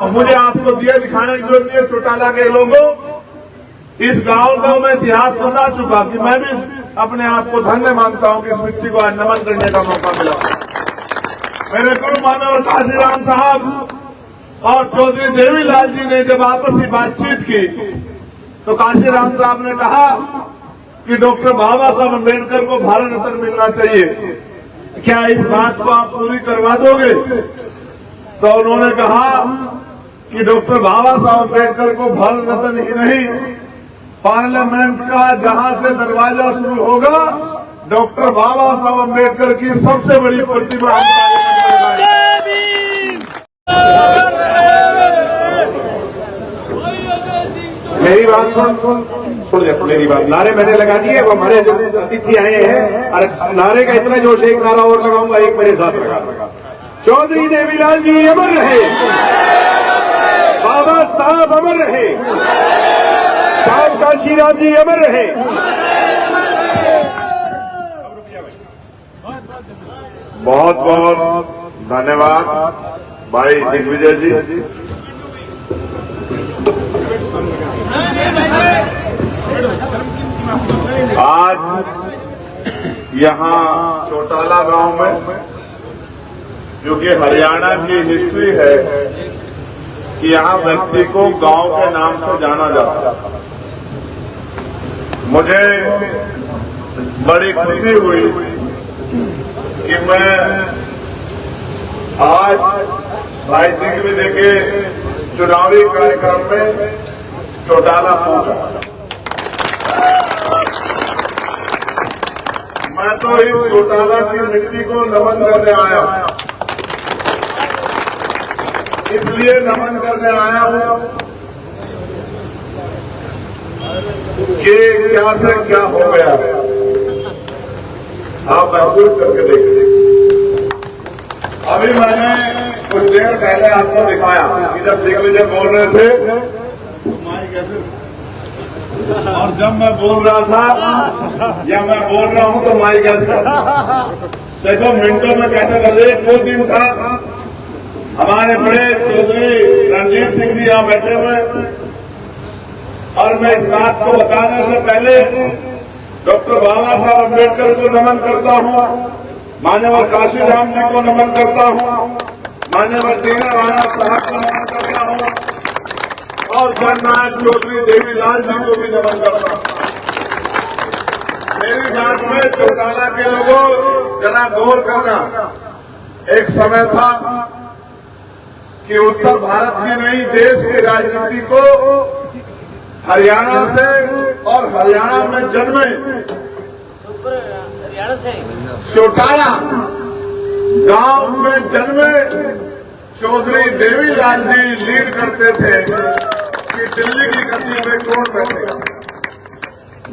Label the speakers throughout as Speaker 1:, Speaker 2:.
Speaker 1: मुझे आपको दिया दिखाने की जरूरत नहीं है। चौटाला के लोगों, इस गांव का मैं इतिहास बता चुका कि मैं भी अपने आप को धन्य मानता हूं कि इस मिट्टी को आज नमन करने का मौका मिला। मेरे गुरु मानव काशीराम साहब और चौधरी देवीलाल जी ने जब आपस में बातचीत की तो काशीराम साहब ने कहा कि डॉक्टर बाबा साहब अम्बेडकर को भारत रत्न मिलना चाहिए, क्या इस बात को आप पूरी करवा दोगे? तो उन्होंने कहा कि डॉक्टर बाबा साहब अम्बेडकर को भारत रत्न ही नहीं, पार्लियामेंट का जहां से दरवाजा शुरू होगा, डॉक्टर बाबा साहब अम्बेडकर की सबसे बड़ी प्रतिमा मेरी बात सुन ले, मेरी बात। नारे मैंने लगा दिए, वो हमारे जो अतिथि आए हैं, और नारे का इतना जोश है, एक नारा और लगाऊंगा, एक मेरे साथ लगा। चौधरी देवीलाल जी अमर रहे, बाबा साहब अमर रहे, श्याम काशीराम जी अमर रहे। बहुत बहुत धन्यवाद भाई दिग्विजय जी। आज यहाँ चौटाला गांव में, जो कि हरियाणा की हिस्ट्री है कि यहाँ व्यक्ति को गांव के नाम से जाना जाता है, मुझे बड़ी खुशी हुई कि मैं आज भाई दिग्विजय के चुनावी कार्यक्रम में चौटाला पहुंचा। मैं तो इस चौटाला की मिट्टी को नमन करने आया हूं, इसलिए नमन करने आया हूं कि क्या से क्या हो गया, आप महसूस करके देखिए। अभी मैंने कुछ देर पहले आपको दिखाया कि जब दिग्विजय बोल रहे थे और जब मैं बोल रहा था या मैं बोल रहा हूं तो माइक ऐसे देखो मिनटों में कैसे कर रहे। वो दिन था हमारे बड़े चौधरी रणजीत सिंह जी यहां बैठे हुए, और मैं इस बात को बताने से पहले डॉक्टर बाबा साहब अम्बेडकर को नमन करता हूं, मान्यवर काशीराम जी को नमन करता हूं, मान्यवर दीनारायण साहब को नमन करता हूं, और जननायक चौधरी देवीलाल जी को भी नमन करता हूं। मेरी बात में चौटाला के लोगों जरा गौर करना। एक समय था कि उत्तर भारत की नहीं, देश की राजनीति को हरियाणा से और हरियाणा में जन्मे चौटाला गांव में जन्मे चौधरी देवीलाल जी लीड करते थे कि दिल्ली की गद्दी में कौन बैठेगा।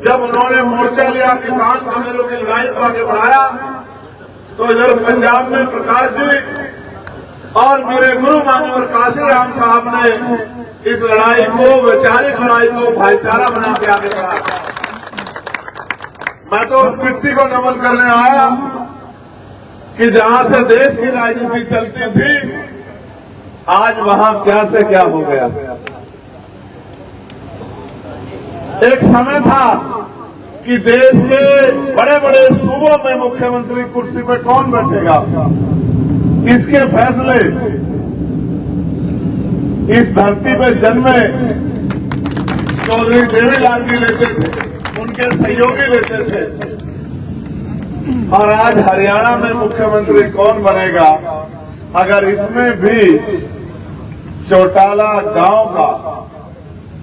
Speaker 1: जब उन्होंने मोर्चा लिया, किसान कमेरों की लड़ाई को आगे बढ़ाया, तो इधर पंजाब में प्रकाश जी और मेरे गुरु मान्यवर काशीराम साहब ने इस लड़ाई को, वैचारिक लड़ाई को भाईचारा बना के आगे बढ़ाया। मैं तो उस मिट्टी को नमन करने आया कि जहां से देश की राजनीति चलती थी, आज वहां क्या से क्या हो गया। एक समय था कि देश के बड़े बड़े सूबों में मुख्यमंत्री कुर्सी पे कौन बैठेगा, इसके फैसले इस धरती पे जन्मे चौधरी देवीलाल जी लेते थे, उनके सहयोगी लेते थे। और आज हरियाणा में मुख्यमंत्री कौन बनेगा, अगर इसमें भी चौटाला गांव का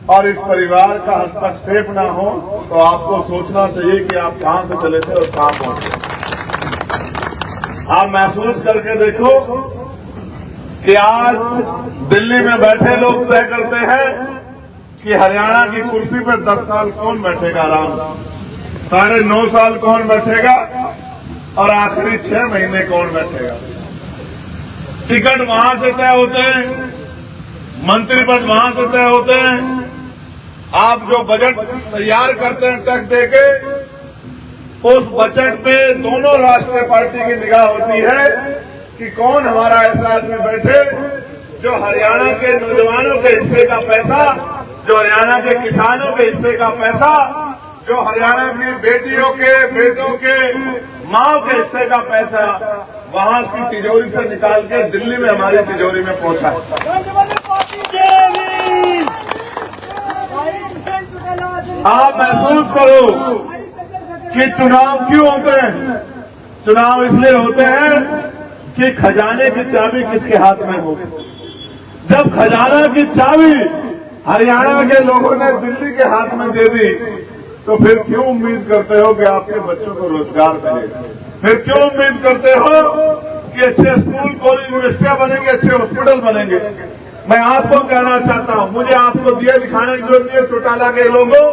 Speaker 1: और इस परिवार का हस्तक्षेप ना हो, तो आपको सोचना चाहिए कि आप कहां से चले थे और कहां पहुंचे। आप महसूस करके देखो कि आज दिल्ली में बैठे लोग तय करते हैं कि हरियाणा की कुर्सी पे 10 साल कौन बैठेगा, आराम से 9.5 साल कौन बैठेगा, और आखिरी 6 महीने कौन बैठेगा। टिकट वहां से तय होते हैं, मंत्री पद वहां से तय होते हैं। आप जो बजट तैयार करते हैं टैक्स देके, उस बजट पे दोनों राष्ट्रीय पार्टी की निगाह होती है कि कौन हमारा ऐसा आदमी बैठे जो हरियाणा के नौजवानों के हिस्से का पैसा, जो हरियाणा के किसानों के हिस्से का पैसा, जो हरियाणा की बेटियों के, बेटों के, माओ के हिस्से का पैसा वहां की तिजोरी से निकाल के दिल्ली में हमारी तिजोरी में पहुंचा। आप महसूस करो कि चुनाव क्यों होते हैं। चुनाव इसलिए होते हैं कि खजाने की चाबी किसके हाथ में होगी। जब खजाना की चाबी हरियाणा के लोगों ने दिल्ली के हाथ में दे दी, तो फिर क्यों उम्मीद करते हो कि आपके बच्चों को रोजगार मिलेगा? फिर क्यों उम्मीद करते हो कि अच्छे स्कूल, कॉलेज, यूनिवर्सिटियां बनेंगे, अच्छे हॉस्पिटल बनेंगे? मैं आपको कहना चाहता हूं, मुझे आपको दिए दिखाने की जरूरत नहीं है। चौटाला के लोगों,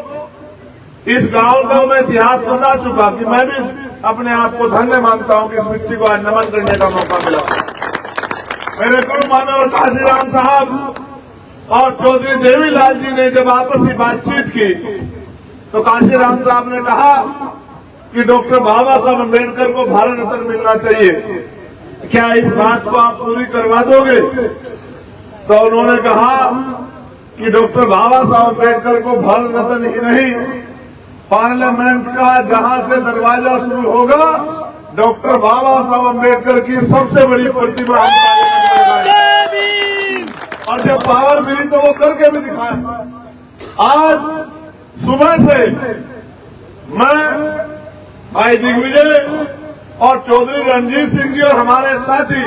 Speaker 1: इस गांव का मैं इतिहास बता चुका कि मैं भी अपने आप को धन्य मानता हूं कि इस मिट्टी को आज नमन करने का मौका मिला। मेरे गुरु मानव काशीराम साहब और चौधरी देवीलाल जी ने जब आपसी बातचीत की तो काशीराम साहब ने कहा कि डॉक्टर बाबा साहब अम्बेडकर को भारत रत्न मिलना चाहिए, क्या इस बात को आप पूरी करवा दोगे? तो उन्होंने कहा कि डॉक्टर बाबा साहब अम्बेडकर को भारत रत्न ही नहीं, पार्लियामेंट का जहां से दरवाजा शुरू होगा, डॉक्टर बाबा साहब अम्बेडकर की सबसे बड़ी प्रतिभा और जब पावर मिली तो वो करके भी दिखाया। आज सुबह से मैं भाई दिग्विजय और चौधरी रणजीत सिंह जी और हमारे साथी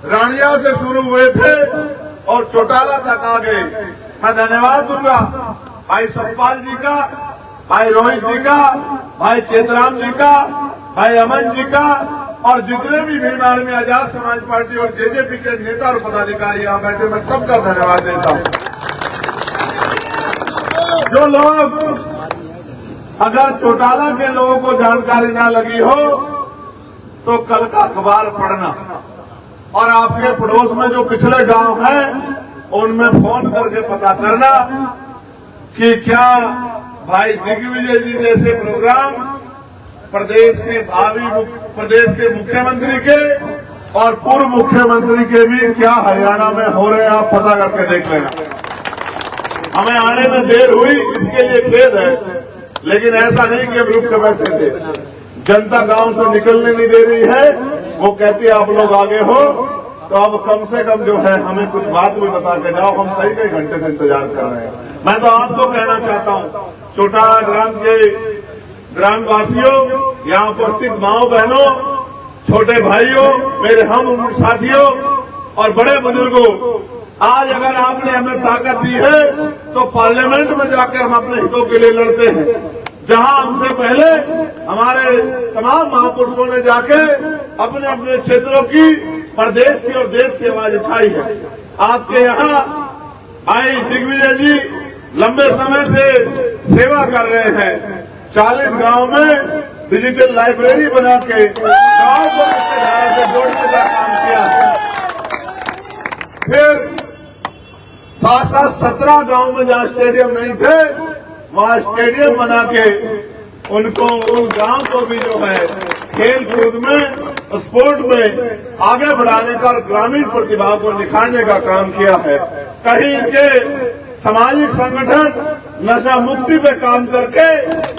Speaker 1: रानिया से शुरू हुए थे और चौटाला तक आ गए। मैं धन्यवाद दूंगा भाई सतपाल जी का, भाई रोहित जी का, भाई चेतराम जी का, भाई अमन जी का और जितने भी भीम आर्मी आजाद समाज पार्टी और जेजेपी के नेता और पदाधिकारी यहाँ बैठे, मैं सबका धन्यवाद देता हूँ। जो लोग, अगर चौटाला के लोगों को जानकारी ना लगी हो तो कल का अखबार पढ़ना और आपके पड़ोस में जो पिछले गांव हैं उनमें फोन करके पता करना कि क्या भाई दिग्विजय जी जैसे प्रोग्राम प्रदेश के मुख्यमंत्री के और पूर्व मुख्यमंत्री के भी क्या हरियाणा में हो रहे हैं, आप पता करके देख लेना। हमें आने में देर हुई इसके लिए खेद है, लेकिन ऐसा नहीं कि हम रुक के बैठे थे। जनता गांव से निकलने नहीं दे रही है, वो कहती है आप लोग आगे हो तो अब कम से कम जो है हमें कुछ बात भी बता के जाओ, हम कई कई घंटे से इंतजार कर रहे हैं। मैं तो आपको कहना चाहता हूँ, चौटाला ग्राम के ग्रामवासियों, यहाँ उपस्थित माओ बहनों, छोटे भाइयों, मेरे हम उम्र साथियों और बड़े बुजुर्गों, आज अगर आपने हमें ताकत दी है तो पार्लियामेंट में जाके हम अपने हितों के लिए लड़ते हैं। जहां हमसे पहले हमारे तमाम महापुरुषों ने जाके अपने अपने क्षेत्रों की, प्रदेश की और देश की आवाज उठाई है। आपके यहाँ आई दिग्विजय जी लंबे समय से सेवा कर रहे हैं। 40 गांव में डिजिटल लाइब्रेरी बना के गांव को रिश्तेदारों से जोड़ने का काम किया है। फिर साथ 17 गांव में जहां स्टेडियम नहीं थे वहां स्टेडियम बना के उनको, उस गांव को भी जो है खेल कूद में, स्पोर्ट में आगे बढ़ाने का और ग्रामीण प्रतिभा को निखारने का काम किया है। कहीं इनके सामाजिक संगठन नशा मुक्ति पे काम करके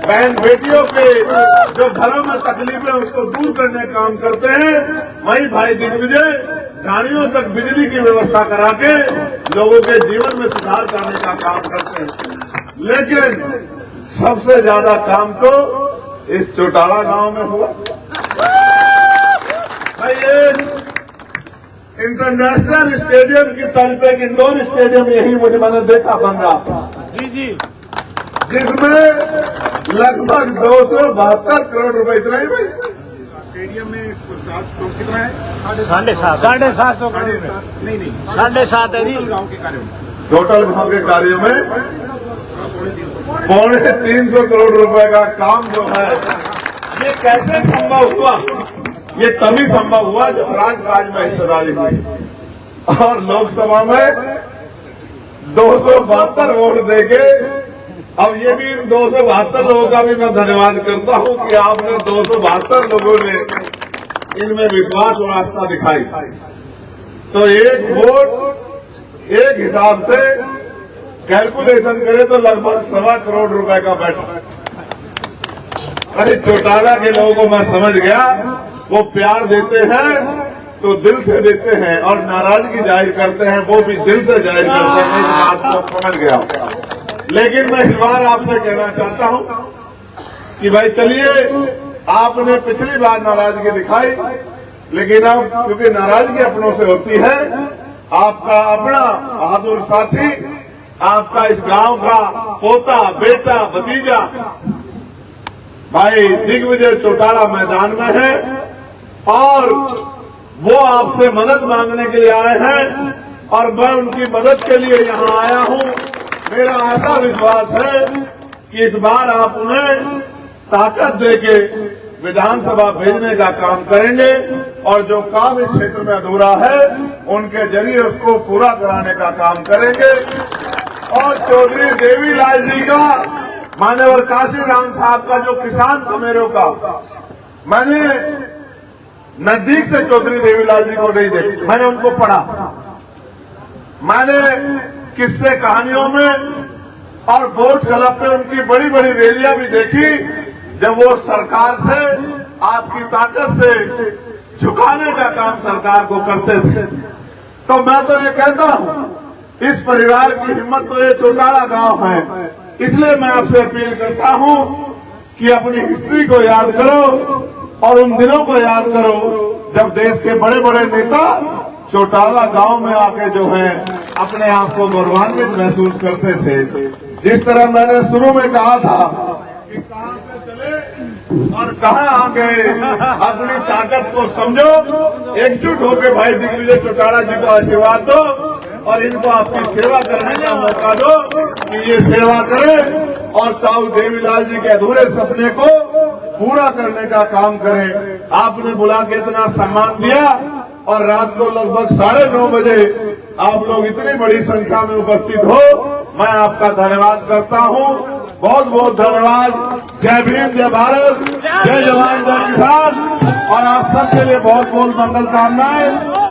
Speaker 1: बहन बेटियों के जो घरों में तकलीफें उसको दूर करने का काम करते हैं, वहीं भाई दिग्विजय गाड़ियों तक बिजली की व्यवस्था करा के लोगों के जीवन में सुधार करने का काम करते हैं। लेकिन सबसे ज्यादा काम तो इस चौटाला गांव में हुआ। भाई ये इंटरनेशनल स्टेडियम की तर्ज पे एक इंडोर स्टेडियम यही मैंने देखा बन रहा जी, जिसमें लगभग 272 करोड़ रुपए, इतना ही भाई स्टेडियम में कुछ कितना है, 750 करोड़, नहीं 7.5 है जी गांव के कार्यों में, टोटल गांव के कार्यों में 350 करोड़ रुपए का काम जो है, ये कैसे संभव हुआ? ये तभी संभव हुआ जब राजकाज में हिस्सेदारी हुई और लोकसभा में 272 वोट देके। अब ये भी इन 272 लोगों का भी मैं धन्यवाद करता हूं कि आपने 272 लोगों ने इनमें विश्वास और आस्था दिखाई। तो एक वोट एक हिसाब से कैलकुलेशन करे तो लगभग 1.25 करोड़ रुपए का बैठा। अरे चौटाला के लोगों को मैं समझ गया, वो प्यार देते हैं तो दिल से देते हैं और नाराजगी जाहिर करते हैं वो भी दिल से जाहिर करते हैं। इस बात को समझ गया। लेकिन मैं इस बार आपसे कहना चाहता हूं कि भाई चलिए, आपने पिछली बार नाराजगी दिखाई, लेकिन अब क्योंकि नाराजगी अपनों से होती है, आपका अपना बहादुर साथी, आपका इस गांव का पोता बेटा भतीजा भाई दिग्विजय चौटाला मैदान में है और वो आपसे मदद मांगने के लिए आए हैं और मैं उनकी मदद के लिए यहां आया हूं। मेरा ऐसा विश्वास है कि इस बार आप उन्हें ताकत देके विधानसभा भेजने का काम करेंगे और जो काम इस क्षेत्र में अधूरा है उनके जरिए उसको पूरा कराने का काम करेंगे। और चौधरी देवीलाल जी का, मान्यवर काशीराम साहब का जो किसान था मेरे का, मैंने नजदीक से चौधरी देवीलाल जी को नहीं देखा, मैंने उनको पढ़ा, मैंने किस्से कहानियों में और वोट क्लब पे उनकी बड़ी बड़ी रैलियां भी देखी, जब वो सरकार से आपकी ताकत से झुकाने का काम सरकार को करते थे। तो मैं तो ये कहता हूं, इस परिवार की हिम्मत तो ये चौटाला गांव है, इसलिए मैं आपसे अपील करता हूं कि अपनी हिस्ट्री को याद करो और उन दिनों को याद करो जब देश के बड़े बड़े नेता चौटाला गांव में आके जो है अपने आप को गौरवान्वित महसूस करते थे। जिस तरह मैंने शुरू में कहा था कि कहां से चले और कहां आ गए, अपनी ताकत को समझो, एकजुट होकर भाई दिग्विजय चौटाला जी को आशीर्वाद दो और इनको आपकी सेवा करने का मौका दो कि ये सेवा करें और ताऊ देवीलाल जी के अधूरे सपने को पूरा करने का काम करें। आपने बुला के इतना सम्मान दिया और रात को लगभग 9:30 बजे आप लोग इतनी बड़ी संख्या में उपस्थित हो, मैं आपका धन्यवाद करता हूं। बहुत बहुत धन्यवाद। जय भीम, जय भारत, जय जवान, जय किसान और आप सबके लिए बहुत बहुत मंगल कामनाएं।